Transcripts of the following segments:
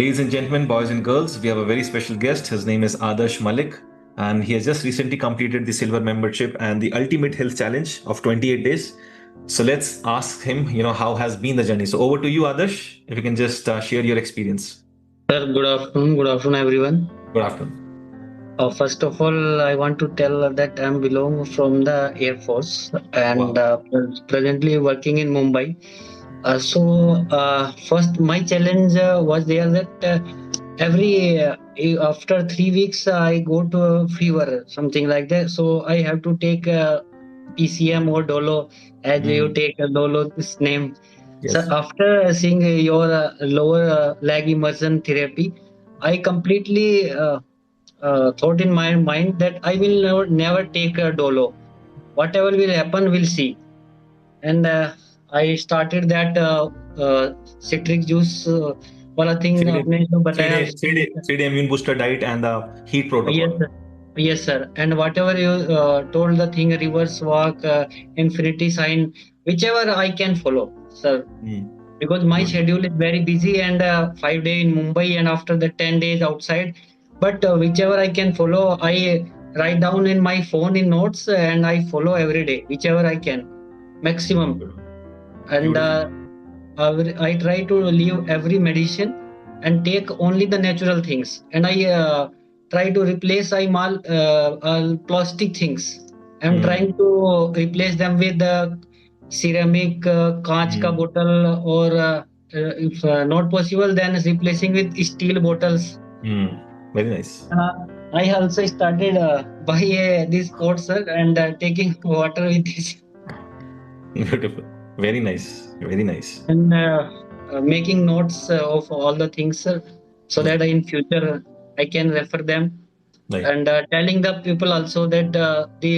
Ladies and gentlemen, boys and girls, we have a very special guest. His name is Adarsh Malik, and he has just recently completed the silver membership and the ultimate health challenge of 28 days. So let's ask him, how has been the journey. So over to you, Adarsh, if you can just share your experience. Sir, good afternoon. Good afternoon, everyone. Good afternoon. First of all, I want to tell that I belong from the Air Force and Wow. presently working in Mumbai. First, my challenge was there that every after 3 weeks I go to a fever, something like that. So I have to take PCM or Dolo, as you Mm, take a Dolo this name. So yes. after seeing your lower leg immersion therapy, I completely thought in my mind that I will never take a Dolo. Whatever will happen, we'll see. And I started that citric juice वाला thing Three day, आपने जो three बताया day, three उसके day, 3 day immune booster diet and the heat Yes, protocol. sir. Yes, sir. And whatever you told the thing, reverse walk, infinity sign, whichever I can follow, sir. Mm, Because my good. schedule is very busy and 5 day in Mumbai and after the 10 days outside. But whichever I can follow, I write down in my phone in notes and I follow every day, whichever I can, maximum. Good. And Beautiful. I try to leave every medicine and take only the natural things. And I try to replace all plastic things. I'm Mm, trying to replace them with the ceramic, kaach ka mm, bottle, or if not possible, then replacing with steel bottles. mm. Very nice. Uh, I also started buy this pot, sir, and taking water with this. Beautiful. Very nice. Very nice. And making notes of all the things so Yeah. that in future I can refer them, Right. and telling the people also that the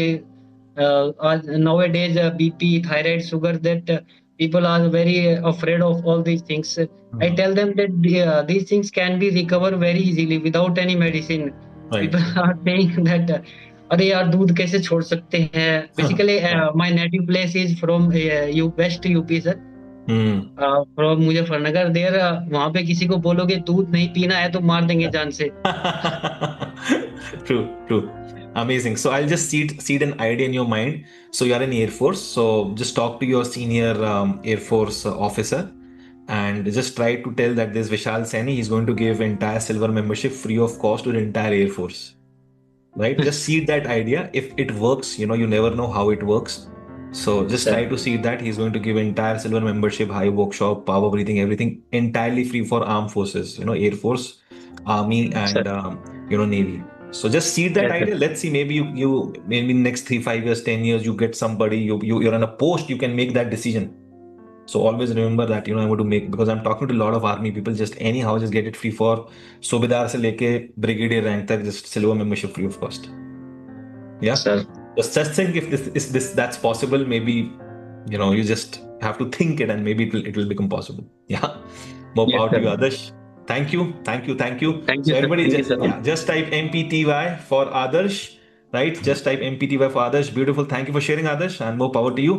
nowadays BP, thyroid, sugar, that people are very afraid of all these things. I Mm. tell them that these things can be recovered very easily without any medicine. Right. People are saying that अरे यार दूध कैसे छोड़ सकते हैं. Basically Yeah. my native place is from West UP, sir. Mm. From Muzaffarnagar there. वहां पे किसी को बोलोगे दूध नहीं पीना है तो मार देंगे जान से. True, true. Amazing. So I'll just seed an idea in your mind. So you're in Air Force. So just talk to your senior Air Force officer and just try to tell that this Vishal Saini, he's going to give entire silver membership free of cost to the entire Air Force. Right? Just seed that idea. If it works, you never know how it works. So just Sir, try to see that he's going to give entire silver membership, high workshop, power breathing, everything entirely free for armed forces, Air Force, Army, sir, and Navy. So just seed that yes, sir. idea. Let's see, maybe you maybe in next 3, 5 years, 10 years, you get somebody, you're on a post, you can make that decision. So always remember that, I want to make, because I'm talking to a lot of army people, just anyhow, just get it free for Sobedar se leke brigadier rank tak, just silver membership free of cost. Yeah. Sir. Just think if this that's possible. Maybe you just have to think it, and maybe it will become possible. Yeah. More Yes, power to sir. you, Adarsh. Thank you, thank you, thank you. Thank you, So sir. everybody, Thank you, just sir. yeah, just type MPTY for Adarsh, right? Just type MPTY for Adarsh. Beautiful. Thank you for sharing, Adarsh, and more power to you.